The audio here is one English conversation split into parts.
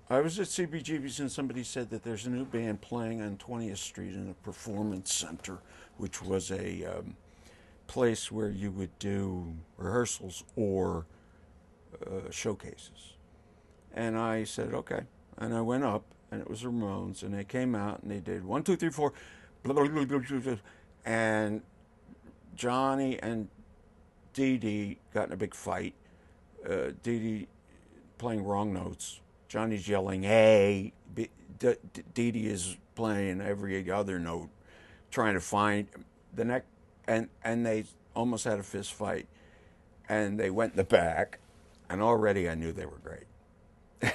I was at CBGB's and somebody said that there's a new band playing on 20th Street in a performance center, which was a place where you would do rehearsals or showcases. And I said, okay. And I went up, and it was Ramones, and they came out and they did one, two, three, four, blah, blah, blah, blah, blah, blah. And Johnny and Dee Dee got in a big fight. Dee Dee playing wrong notes. Johnny's yelling, hey. Dee Dee is playing every other note, trying to find the next, and they almost had a fist fight. And they went in the back, and already I knew they were great.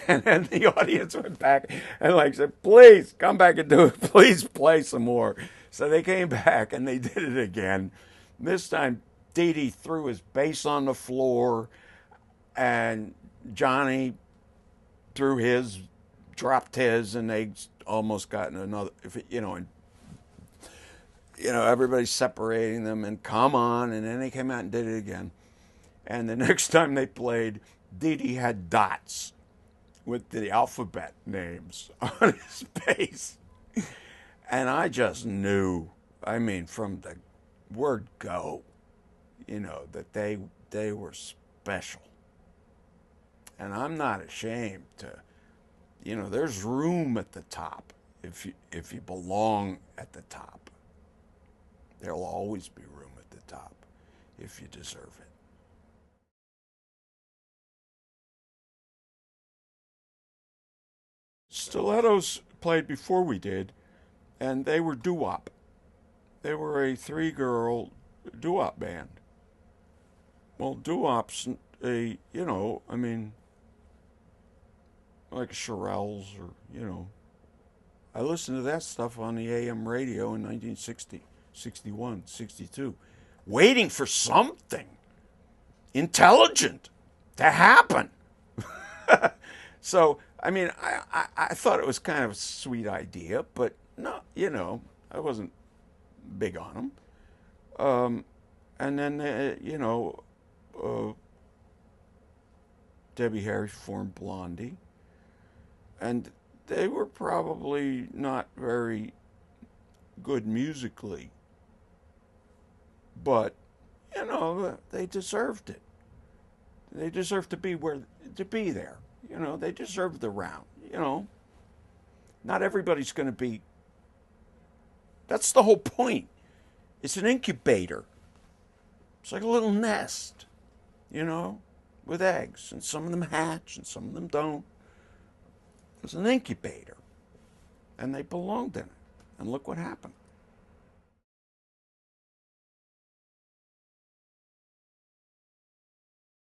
And then the audience went back and like said, please come back and do it. Please play some more. So they came back and they did it again. This time, Dee Dee threw his bass on the floor, and Johnny threw his, dropped his, and they almost got in another, and everybody's separating them, and come on, and then they came out and did it again. And the next time they played, Dee Dee had dots with the alphabet names on his bass. And I just knew, from the word go, that they were special. And I'm not ashamed to, there's room at the top if you belong at the top. There'll always be room at the top if you deserve it. Stilettos played before we did, and they were doo-wop. They were a three-girl doo-wop band. Well, doo-wop's like Shirelles or, I listened to that stuff on the AM radio in 1960, 61, 62, waiting for something intelligent to happen. So, I thought it was kind of a sweet idea, but no, I wasn't big on them. And then, Debbie Harry formed Blondie, and they were probably not very good musically, but, they deserved it. They deserved to be there. They deserve the round. Not everybody's going to be. That's the whole point. It's an incubator. It's like a little nest, with eggs. And some of them hatch and some of them don't. It's an incubator. And they belonged in it. And look what happened.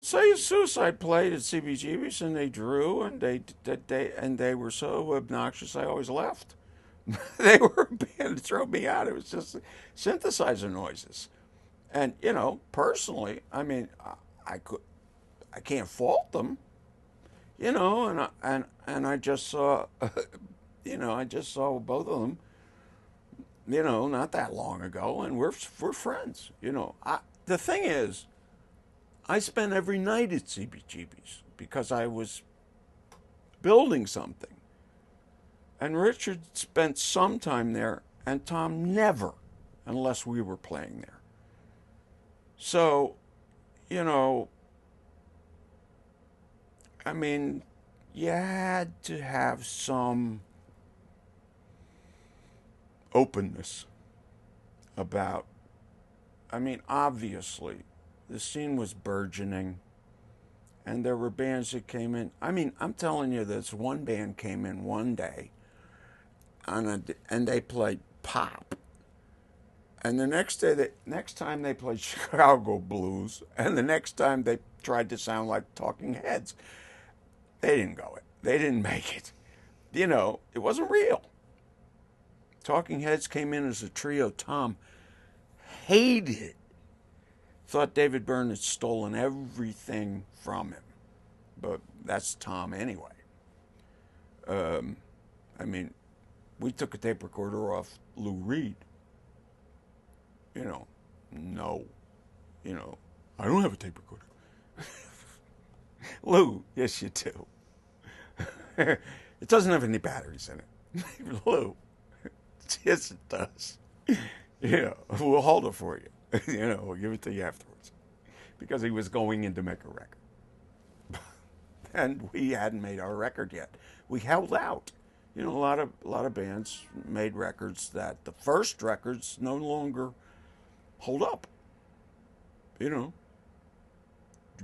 Say Suicide played at CBGB's and they drew and they were so obnoxious I always left. They were a band to throw me out. It was just synthesizer noises, and personally, I can't fault them, and I just saw, I just saw both of them, not that long ago, and we're friends. The thing is, I spent every night at CBGB's because I was building something. And Richard spent some time there, and Tom never, unless we were playing there. So, you had to have some openness about, obviously, the scene was burgeoning, and there were bands that came in. I'm telling you, this one band came in one day, and they played pop. And the next time they played Chicago blues, and the next time they tried to sound like Talking Heads. They didn't go it. They didn't make it. It wasn't real. Talking Heads came in as a trio. Tom hated it. Thought David Byrne had stolen everything from him. But that's Tom anyway. We took a tape recorder off Lou Reed. No. I don't have a tape recorder. Lou, yes you do. It doesn't have any batteries in it. Lou, yes, it does. Yeah, we'll hold it for you. We'll give it to you afterwards. Because he was going in to make a record. And we hadn't made our record yet. We held out. A lot of bands made records that the first records no longer hold up.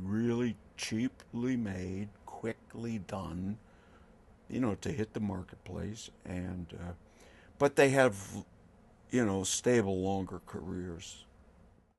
Really cheaply made, quickly done, to hit the marketplace, and but they have, stable, longer careers.